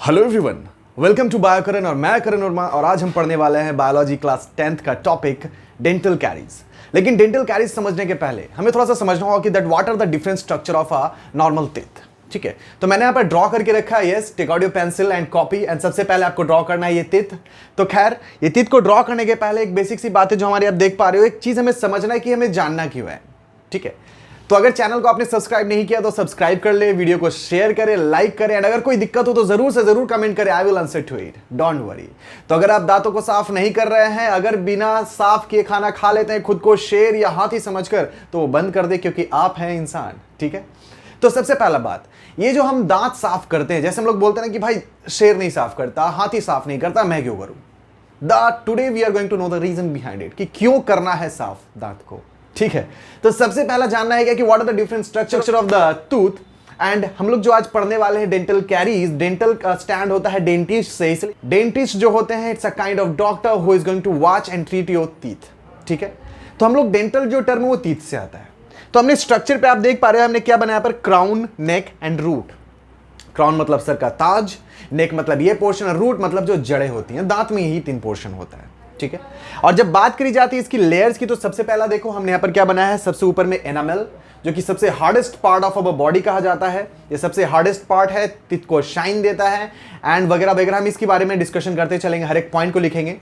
Hello everyone, welcome to बायोकरण और मैं करण वर्मा। और आज हम पढ़ने वाले हैं बायोलॉजी क्लास 10th का टॉपिक डेंटल कैरीज। लेकिन डेंटल कैरीज समझने के पहले हमें थोड़ा सा समझना होगा कि that what are the different structure of a normal teeth. ठीक है, तो मैंने यहाँ पर ड्रॉ करके रखा है। Yes, take out your pencil and copy and सबसे पहले आपको ड्रॉ करना है ये टीथ। तो खैर, ये टीथ को ड्रॉ करने के पहले एक बेसिक सी बात है जो हमारी आप देख पा रहे हो। एक चीज हमें समझना है कि हमें जानना क्यों है। ठीक है, तो अगर चैनल को आपने सब्सक्राइब नहीं किया तो सब्सक्राइब कर ले, वीडियो को शेयर करें, लाइक करें एंड अगर कोई दिक्कत हो तो जरूर से जरूर कमेंट करें। I will answer to it, don't worry. तो अगर आप दांतों को साफ नहीं कर रहे हैं, अगर बिना साफ किए खाना खा लेते हैं खुद को शेर या हाथी समझकर, तो वो बंद कर दे क्योंकि आप हैं इंसान। ठीक है, तो सबसे पहला बात, ये जो हम दांत साफ करते हैं, जैसे हम लोग बोलते हैं ना कि भाई शेर नहीं साफ करता, हाथी साफ नहीं करता, मैं क्यों करूं। Today we are going to know the reason behind it, कि क्यों करना है साफ दांत को। ठीक है, तो सबसे पहला जानना है कि what are the different structure of the tooth. And हम लोग जो आज पढ़ने वाले हैं डेंटल कैरीज, डेंटल का स्टैंड होता है डेंटिस्ट से, इसलिए डेंटिस्ट जो होते हैं it's a kind of doctor who is going to watch and treat your teeth. ठीक है, तो हम लोग डेंटल जो टर्म है वो टीथ से आता है। तो हमने स्ट्रक्चर पे आप देख पा रहे हो हमने क्या बनाया पर crown, neck and root. Crown मतलब सर का ताज, नेक मतलब ये पोर्शन, रूट मतलब जो जड़ें होती हैं। दांत में यही 3 पोर्शन होता है। ठीक है, और जब बात करी जाती है इसकी लेयर्स की, तो सबसे पहला देखो हमने यहां पर क्या बनाया है। सबसे ऊपर में एनामेल, जो कि सबसे hardest part of our body कहा जाता है। ये सबसे हार्डेस्ट पार्ट है, टीथ को शाइन देता है एंड वगैरह वगैरह। हम इसके बारे में डिस्कशन करते चलेंगे, हर एक पॉइंट को लिखेंगे।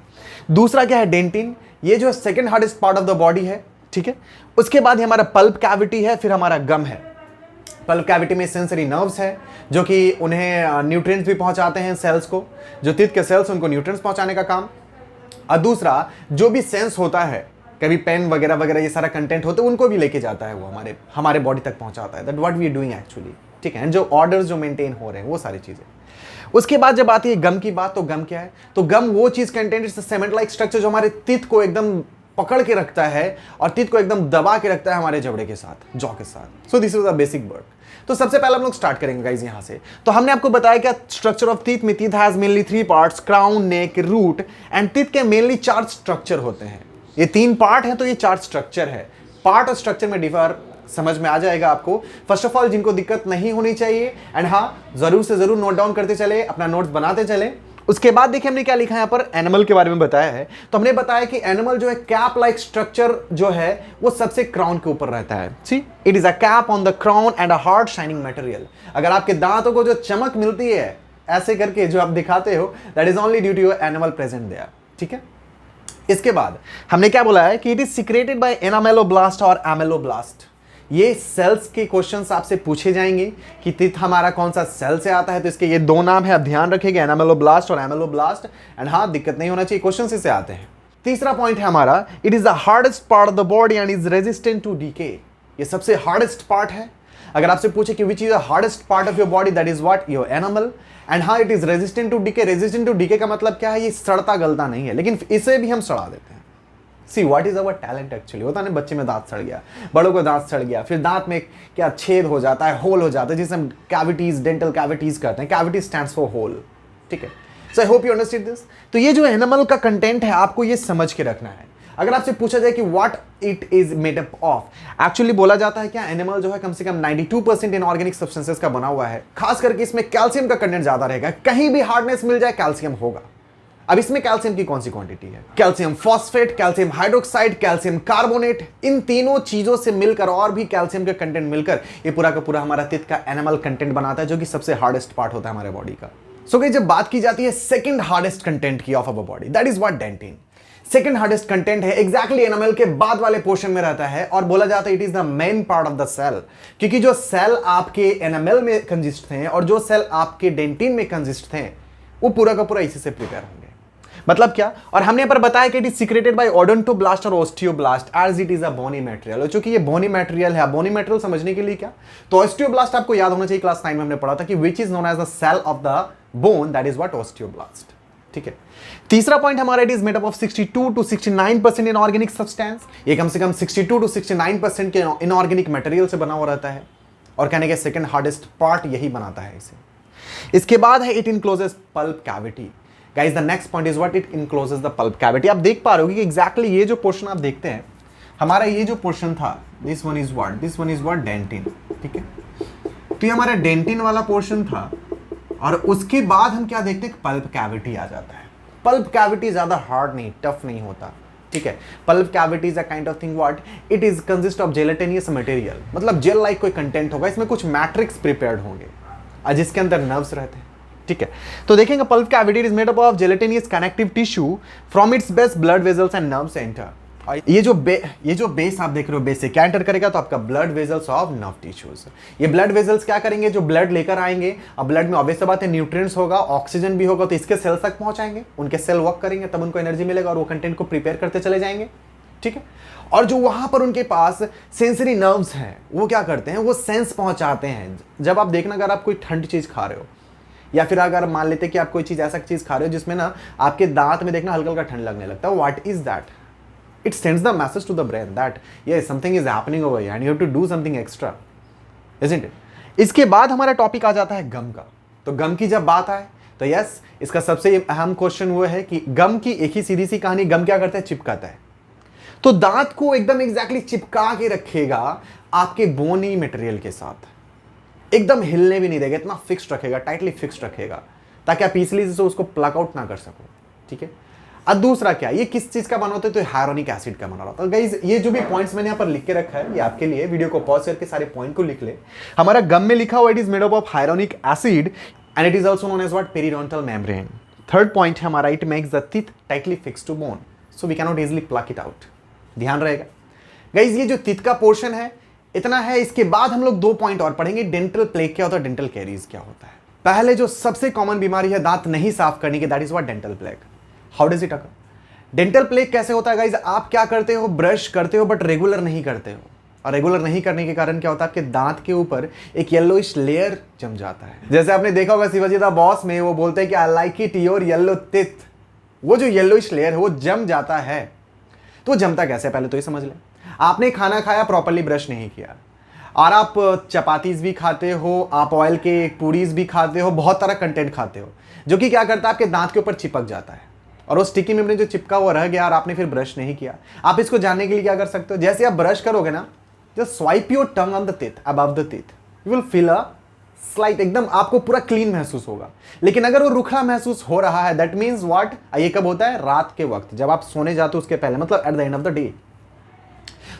दूसरा क्या है, डेंटिन, ये जो second hardest part of the body है। ठीक है, उसके बाद हमारा पल्प कैविटी है, फिर हमारा गम है। पल्प कैविटी में सेंसरी नर्व्स है जो कि उन्हें न्यूट्रिएंट्स भी पहुंचाते हैं सेल्स को, जो टीथ के सेल्स उनको न्यूट्रिएंट्स पहुंचाने का काम। और दूसरा जो भी सेंस होता है, कभी पेन वगैरह वगैरह ये सारा कंटेंट होते हैं, उनको भी लेके जाता है वो हमारे बॉडी तक पहुंचाता है। That what we are doing actually. ठीक है, जो ऑर्डर्स जो मेंटेन हो रहे हैं वो सारी चीजें। उसके बाद जब आती है गम की बात, तो गम क्या है, तो गम वो चीज content it's cement like structure जो हमारे टीथ को एकदम पकड़ के रखता है और टीथ को एकदम दबा के रखता है हमारे जबड़े के साथ, जॉ के साथ। So this is a basic work. तो सबसे पहले हम लोग स्टार्ट करेंगे गाइस यहां से। तो हमने आपको बताया क्या स्ट्रक्चर ऑफ टीथ में, teeth has mainly 3 parts, crown, neck, root. And teeth के मेनली 4 स्ट्रक्चर होते हैं। ये 3 पार्ट है तो ये 4 स्ट्रक्चर है। पार्ट और स्ट्रक्चर में डिफर समझ में आ जाएगा आपको। फर्स्ट ऑफ ऑल जिनको दिक्कत नहीं होनी चाहिए, एंड हाँ जरूर से जरूर नोट डाउन करते चले, अपना नोट्स बनाते चले। उसके बाद देखिए हमने क्या लिखा है यहाँ पर, एनिमल के बारे में बताया है। तो हमने बताया कि एनिमल जो है कैप लाइक स्ट्रक्चर जो है वो सबसे क्राउन के ऊपर रहता है। See, it is a cap on the crown and a hard shining material. अगर आपके दांतों को जो चमक मिलती है ऐसे करके जो आप दिखाते हो, that is only due to your enamel present there. ठीक है, इसके बाद हमने क्या बोला है कि it is secreted by enameloblast और एमेलोब्लास्ट। ये सेल्स के क्वेश्चंस आपसे पूछे जाएंगे कि टीथ हमारा कौन सा सेल से आता है, तो इसके ये 2 नाम है, आप ध्यान रखिएगा, एनामेलोब्लास्ट और एमेलोब्लास्ट। एंड हाँ, दिक्कत नहीं होना चाहिए, क्वेश्चंस इससे आते हैं। तीसरा पॉइंट है हमारा, it is the hardest part of the body and is resistant to decay. ये सबसे हार्डेस्ट पार्ट है। अगर आपसे पूछे कि which is the hardest part of your body, that is what, your enamel. And हाँ, it is resistant to decay. Resistant to decay का मतलब क्या है, ये सड़ता गलता नहीं है, लेकिन इसे भी हम सड़ा देते हैं। See what is our talent actually. होता है ना, बच्चे में दांत सड़ गया, बड़ों को दांत सड़ गया, फिर दांत में क्या छेद हो जाता है, होल हो जाता है, जिसे हम कैविटीज, डेंटल कैविटीज करते हैं। Cavity stands for hole. ठीक है, so I hope you understand this. तो ये जो एनिमल का कंटेंट है आपको ये समझ के रखना है। अगर आपसे पूछा जाए कि what it is made up of, actually बोला जाता है क्या, एनिमल जो है कम से कम 92% इनऑर्गेनिक सब्सटेंसेस का बना हुआ है। खास करके इसमें कैल्शियम का कंटेंट ज्यादा रहेगा। कहीं भी हार्डनेस मिल जाए कैल्शियम होगा। अब इसमें कैल्शियम की कौन सी क्वांटिटी है, calcium phosphate, calcium hydroxide, calcium carbonate. इन तीनों चीजों से मिलकर और भी कैल्शियम का कंटेंट मिलकर ये पूरा का पूरा हमारा टीथ का एनिमल कंटेंट बनाता है, जो कि सबसे हार्डेस्ट पार्ट होता है हमारे बॉडी का। सो गाइस, जब बात की जाती है सेकंड हार्डेस्ट कंटेंट की of our body, that is what, dentin. Second hardest content है, एग्जैक्टली एनिमल के बाद वाले पोर्शन में रहता है और बोला जाता है it is the main part of the cell. क्योंकि जो सेल आपके एनिमल में कंजिस्ट थे और जो सेल आपके डेंटिन में कंजिस्ट थे, वो पूरा का पूरा इसी से प्रिपेयर होंगे। मतलब क्या, और हमने पर बताया कि it is secreted by odontoblast और osteoblast as it is a bony material. चूंकि ये बोनी मटेरियल है, बोनी मटेरियल समझने के लिए क्या, तो ओस्टियोब्लास्ट आपको याद होना चाहिए, क्लास 9 में हमने पढ़ा था कि which is known as the cell of the bone, that is what, osteoblast. ठीक है, तीसरा पॉइंट हमारा, it is made up of 62 to 69% inorganic substance. ये कम से कम 62 to 69% के इनऑर्गेनिक मटेरियल से बना हुआ रहता है और कहने के सेकंड हार्डेस्ट पार्ट यही बनाता है इसे। इसके बाद है it encloses pulp cavity. Guys, the next point is what, it encloses the pulp cavity. आप देख पा रहे हो कि एग्जैक्टली ये जो पोर्शन आप देखते हैं, हमारा ये जो पोर्शन था, this one is what dentin. ठीक है, तो ये हमारा डेंटिन वाला पोर्शन था और उसके बाद हम क्या देखते हैं, पल्प कैविटी आ जाता है। पल्प कैविटी ज्यादा हार्ड नहीं, टफ नहीं होता, ठीक है। Pulp cavity is a kind of thing what it is consist of gelatinous material, मतलब जेल लाइक कोई कंटेंट होगा, इसमें कुछ मैट्रिक्स प्रिपेयर्ड होंगे और जिसके अंदर नर्व्स रहते हैं, ठीक है। तो देखेंगे pulp cavity is made up of gelatinous connective tissue, from its base blood vessels and nerves enter. ये जो बेस आप देख रहे हो, बेस से क्या एंटर करेगा, तो आपका blood vessels of nerve tissues. ये ब्लड वेजल्स क्या करेंगे, जो ब्लड लेकर आएंगे, अब ब्लड में ऑब्वियस बात है न्यूट्रिएंट्स होगा, ऑक्सीजन भी होगा, तो इसके सेल्स तक पहुंचाएंगे, उनके सेल वर्क करेंगे, तब उनको एनर्जी मिलेगा और वो कंटेंट को प्रिपेयर करते चले जाएंगे, ठीक है। और जो वहां पर उनके पास सेंसरी नर्व्स हैं, वो क्या करते हैं, वो सेंस पहुंचाते हैं। जब आप देखना, अगर आप कोई ठंड चीज खा रहे हो, या फिर अगर मान लेते कि आप कोई चीज ऐसा चीज खा रहे हो जिसमें ना आपके दांत में देखना हल्का हल्का ठंड लगने लगता है, what is that, it sends the message to the brain that yes something is happening over here and you have to do something extra, isn't it? इसके बाद हमारा टॉपिक आ जाता है गम का। तो गम की जब बात आए तो यस, इसका सबसे अहम क्वेश्चन वो है कि गम की एक ही सीधी सी कहानी, गम क्या करता है, चिपकाता है। तो दांत को एकदम एग्जैक्टली चिपका के रखेगा आपके बोनी मटेरियल के साथ, एकदम हिलने भी नहीं देगा, इतना फिक्स्ड रखेगा, टाइटली फिक्स्ड रखेगा, ताकि आप इजिली से उसको प्लग आउट ना कर सको, ठीक है। अब दूसरा क्या, ये किस चीज का बना होता है, तो हाइलोनिक एसिड का बना होता है। गाइस ये जो भी पॉइंट्स मैंने यहाँ पर लिख के रखा है, ये आपके लिए, वीडियो को पॉज करके सारे पॉइंट को लिख ले। हमारा गम में लिखा हुआ it is made up of hyaluronic acid and it is also known as what, periodontal membrane. Third point है हमारा, it makes the teeth tightly fixed to bone so we can not easily pluck it out. ध्यान रहेगा guys, ये जो teeth का portion है इतना है। इसके बाद हम लोग 2 पॉइंट और पढ़ेंगे, डेंटल प्लेग क्या होता है, डेंटल कैरीज क्या होता है। पहले जो सबसे कॉमन बीमारी है दांत नहीं साफ करने की, that is what, dental plague. How does it occur? Dental plague कैसे होता है गाइज, आप क्या करते हो, ब्रश करते हो बट रेगुलर नहीं करते हो, और रेगुलर नहीं करने के कारण क्या होता है, आपके दांत के ऊपर एक येलोइश लेयर जम जाता है। जैसे आपने देखा होगा शिवाजी द बॉस में, वो बोलते हैं कि I like it your yellow teeth, वो जो येलोइश लेयर है वो जम जाता है। तो जमता कैसे, पहले तो ये समझ लें। आपने खाना खाया, प्रॉपरली ब्रश नहीं किया, और आप चपातीज भी खाते हो, आप ऑयल के पूरीज भी खाते हो, बहुत तरह कंटेंट खाते हो, जो कि क्या करता है, आपके दांत के ऊपर चिपक जाता है, और वो स्टिकी मेम्ब्रेन जो चिपका हुआ रह गया और आपने फिर ब्रश नहीं किया। आप इसको जानने के लिए क्या कर सकते हो, जैसे आप ब्रश करोगे ना, just swipe your tongue on the teeth, above the teeth, you will feel a slight, एकदम आपको पूरा क्लीन महसूस होगा। लेकिन अगर वो रुखा महसूस हो रहा है, दैट मीन्स व्हाट, ये कब होता है, रात के वक्त, जब आप सोने जाते हो उसके पहले, मतलब at the end of the day.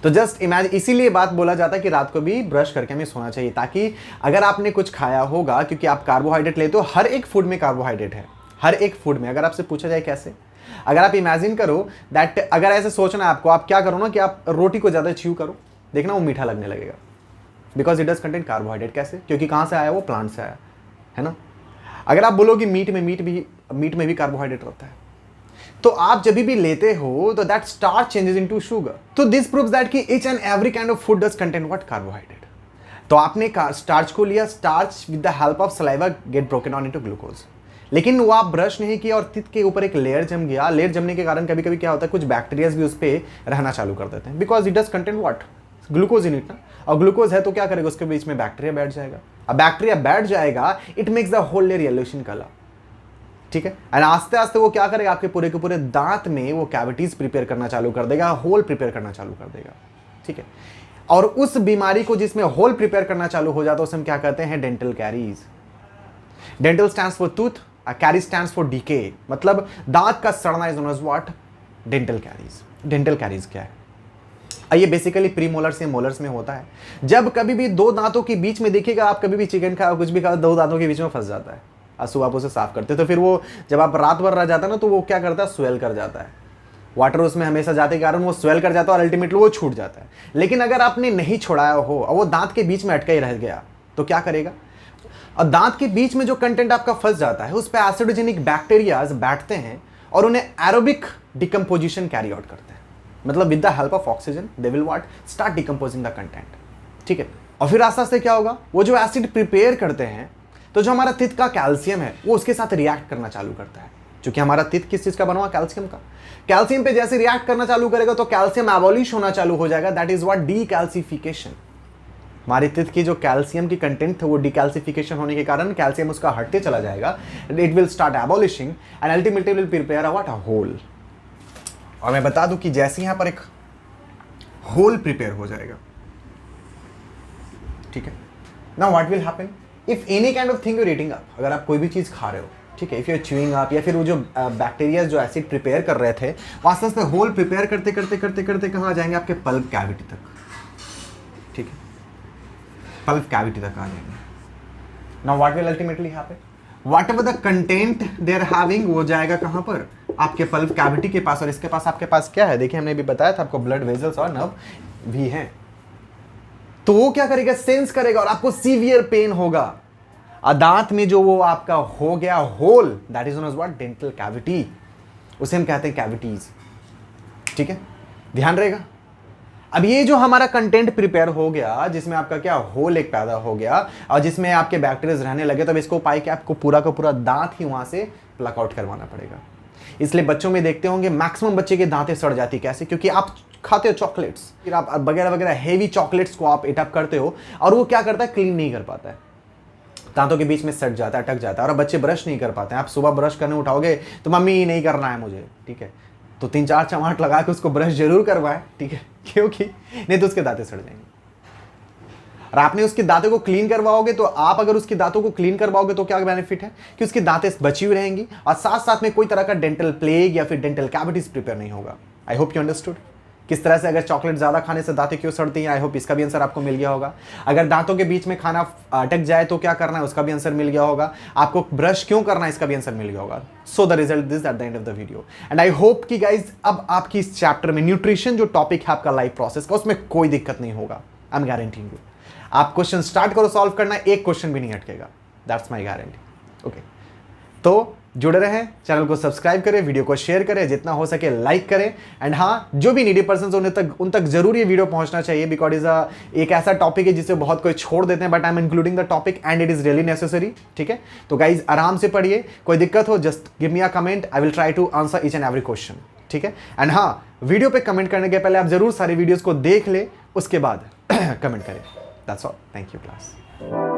तो जस्ट इमेजिन, इसीलिए बात बोला जाता है कि रात को भी ब्रश करके हमें सोना चाहिए, ताकि अगर आपने कुछ खाया होगा, क्योंकि आप कार्बोहाइड्रेट लेते हो, हर एक फूड में कार्बोहाइड्रेट है, हर एक फूड में। अगर आपसे पूछा जाए कैसे, अगर आप इमेजिन करो दैट, अगर ऐसे सोचना है आपको, आप क्या करो ना कि आप रोटी को ज्यादा च्यू करो, देखना वो मीठा लगने लगेगा, because it does contain carbohydrate. कैसे, क्योंकि कहां से आया, वो प्लांट से आया है ना। अगर आप बोलो कि मीट में भी कार्बोहाइड्रेट रहता है, तो आप जब भी लेते हो तो that starch changes into sugar. तो दिस प्रूव्स दैट कि each and every kind of food does contain what, carbohydrate. तो आपने स्टार्च को लिया, starch with the help of saliva get broken down into glucose, लेकिन वो आप ब्रश नहीं किया और टीथ के ऊपर एक लेयर जम गया। लेयर जमने के कारण कभी कभी क्या होता है, कुछ बैक्टीरियाज भी उस पर रहना चालू कर देते हैं, because it does contain what, glucose in it ना। और ग्लूकोज है तो क्या करेगा, उसके बीच में बैक्टीरिया बैठ जाएगा। अब बैक्टीरिया बैठ जाएगा, it makes the whole layer yellowish in colour, ठीक है। एंड आस्ते आस्ते वो क्या करेगा, आपके पूरे के पूरे दांत में वो कैविटीज प्रिपेयर करना चालू कर देगा, होल प्रिपेयर करना चालू कर देगा, ठीक है। और उस बीमारी को जिसमें होल प्रिपेयर करना चालू हो जाता है उसे हम क्या कहते हैं, dental caries. Dental stands for tooth, caries stands for decay, मतलब दांत का सड़ना is known as what, dental caries. Dental caries क्या है, ये बेसिकली प्रीमोलर्स या मोलर्स में होता है। जब कभी भी दो दांतों के बीच में देखिएगा, आप कभी भी चिकन खाओ, कुछ भी खाओ, दो दांतों के बीच में फंस जाता है, और सुबह आप उसे साफ करते हो, तो फिर वो जब आप रात भर रह जाता है ना, तो वो क्या करता है, स्वेल कर जाता है, वाटर उसमें हमेशा जाते के कारण वो स्वेल कर जाता है और अल्टीमेटली वो छूट जाता है। लेकिन अगर आपने नहीं छोड़ाया हो और वो दांत के बीच में अटका ही रह गया, तो क्या करेगा, और दांत के बीच में जो कंटेंट आपका फंस जाता है उस पर एसिडोजेनिक बैक्टीरियाज बैठते हैं और उन्हें एरोबिक डिकम्पोजिशन कैरी आउट करते हैं, मतलब with the help of oxygen they will what, start decomposing the content, ठीक है। और फिर आस्ते आस्ते क्या होगा, वो जो एसिड प्रिपेयर करते हैं, तो जो हमारा टीथ का कैल्शियम है वो उसके साथ रिएक्ट करना चालू करता है, क्योंकि हमारा टीथ किस चीज का बना हुआ, कैल्शियम का। कैल्शियम पे जैसे रिएक्ट करना चालू करेगा तो कैल्शियम एबॉलिश होना चालू हो जाएगा, दैट इज व्हाट, डीकैल्सिफिकेशन। हमारी टीथ की जो कैल्शियम की कंटेंट है वो डीकैल्सिफिकेशन होने के कारण कैल्शियम उसका हटते चला जाएगा, it will start abolishing and ultimately will prepare a what, a hole. और मैं बता दूं कि जैसे यहां पर एक होल प्रिपेयर हो जाएगा, ठीक है, now what will happen, if any kind of thing you're eating up, अगर आप कोई भी चीज़ खा रहे हो, ठीक है, if you are chewing up, या फिर वो जो बैक्टीरिया जो एसिड प्रिपेयर कर रहे थे वास्तव में होल प्रिपेयर करते करते करते करते कहाँ आ जाएंगे, आपके पल्प कैविटी तक, ठीक है, पल्प कैविटी तक आ जाएंगे। Now what will ultimately happen, whatever the content they are having वो जाएगा कहाँ पर, आपके पल्प कैविटी के पास। और इसके पास आपके पास क्या है, देखिए हमने भी बताया था आपको, ब्लड वेजल्स और नर्व भी हैं। तो वो क्या करेगा, सेंस करेगा और आपको सीवियर पेन होगा। दांत में जो वो आपका हो गया hole, that is known as what, dental cavity, उसे हम कहते हैं कैविटीज, ठीक है, ध्यान रहेगा। अब ये जो हमारा कंटेंट प्रिपेयर हो गया, जिसमें आपका क्या होल एक पैदा हो गया और जिसमें आपके बैक्टीरिया रहने लगे, तो इसको उपाय क्या, आपको पूरा का पूरा दांत ही वहां से प्लक आउट करवाना पड़ेगा। इसलिए बच्चों में देखते होंगे मैक्सिमम बच्चे के दांतें सड़ जाती, कैसे, क्योंकि आप खाते हो चॉकलेट्स, फिर आप वगैरह वगैरह हेवी चॉकलेट्स को आप इट अप करते हो और वो क्या करता है, क्लीन नहीं कर पाता है, दांतों के बीच में सट जाता है, अटक जाता है, और बच्चे ब्रश नहीं कर पाते हैं। आप सुबह ब्रश करने उठाओगे तो मम्मी नहीं करना है मुझे, ठीक है, तो 3-4 चमाट लगा के उसको ब्रश जरूर करवाए, ठीक है, क्योंकि नहीं तो उसके दांतें सड़ जाएंगे। और आपने उसके दांतों को क्लीन करवाओगे, तो आप अगर उसके दांतों को क्लीन करवाओगे तो क्या बेनिफिट है कि उसकी दांतें बची हुई रहेंगी और साथ साथ में कोई तरह का डेंटल प्लेग या फिर डेंटल कैविटीज प्रिपेयर नहीं होगा। आई होप यू अंडरस्टूड किस तरह से अगर चॉकलेट ज्यादा खाने से दांतें क्यों सड़ती हैं। आई होप इसका भी आंसर आपको मिल गया होगा। अगर दांतों के बीच में खाना अटक जाए तो क्या करना है, उसका भी आंसर मिल गया होगा। आपको ब्रश क्यों करना है, इसका भी आंसर मिल गया होगा। So the result this at the end of the video, and I hope कि गाइज अब आपकी इस चैप्टर में न्यूट्रिशन जो टॉपिक है आपका लाइफ प्रोसेस का, उसमें कोई दिक्कत नहीं होगा। I am guaranteeing you. आप क्वेश्चन स्टार्ट करो सॉल्व करना, एक क्वेश्चन भी नहीं अटकेगा, दैट्स माई गारंटी। ओके, तो जुड़े रहें, चैनल को सब्सक्राइब करें, वीडियो को शेयर करें, जितना हो सके लाइक करें, एंड हाँ, जो भी नीडी पर्सन उन तक जरूर ये वीडियो पहुंचना चाहिए, बिकॉज एक ऐसा टॉपिक है जिसे बहुत कोई छोड़ देते हैं, but I am including the topic and it is really necessary, ठीक है। तो गाइज आराम से पढ़िए, कोई दिक्कत हो just give me a comment, I will try to answer each and every question, ठीक है। एंड हाँ, वीडियो पे कमेंट करने के पहले आप जरूर सारी वीडियोस को देख ले, उसके बाद कमेंट करें। That's all, thank you class.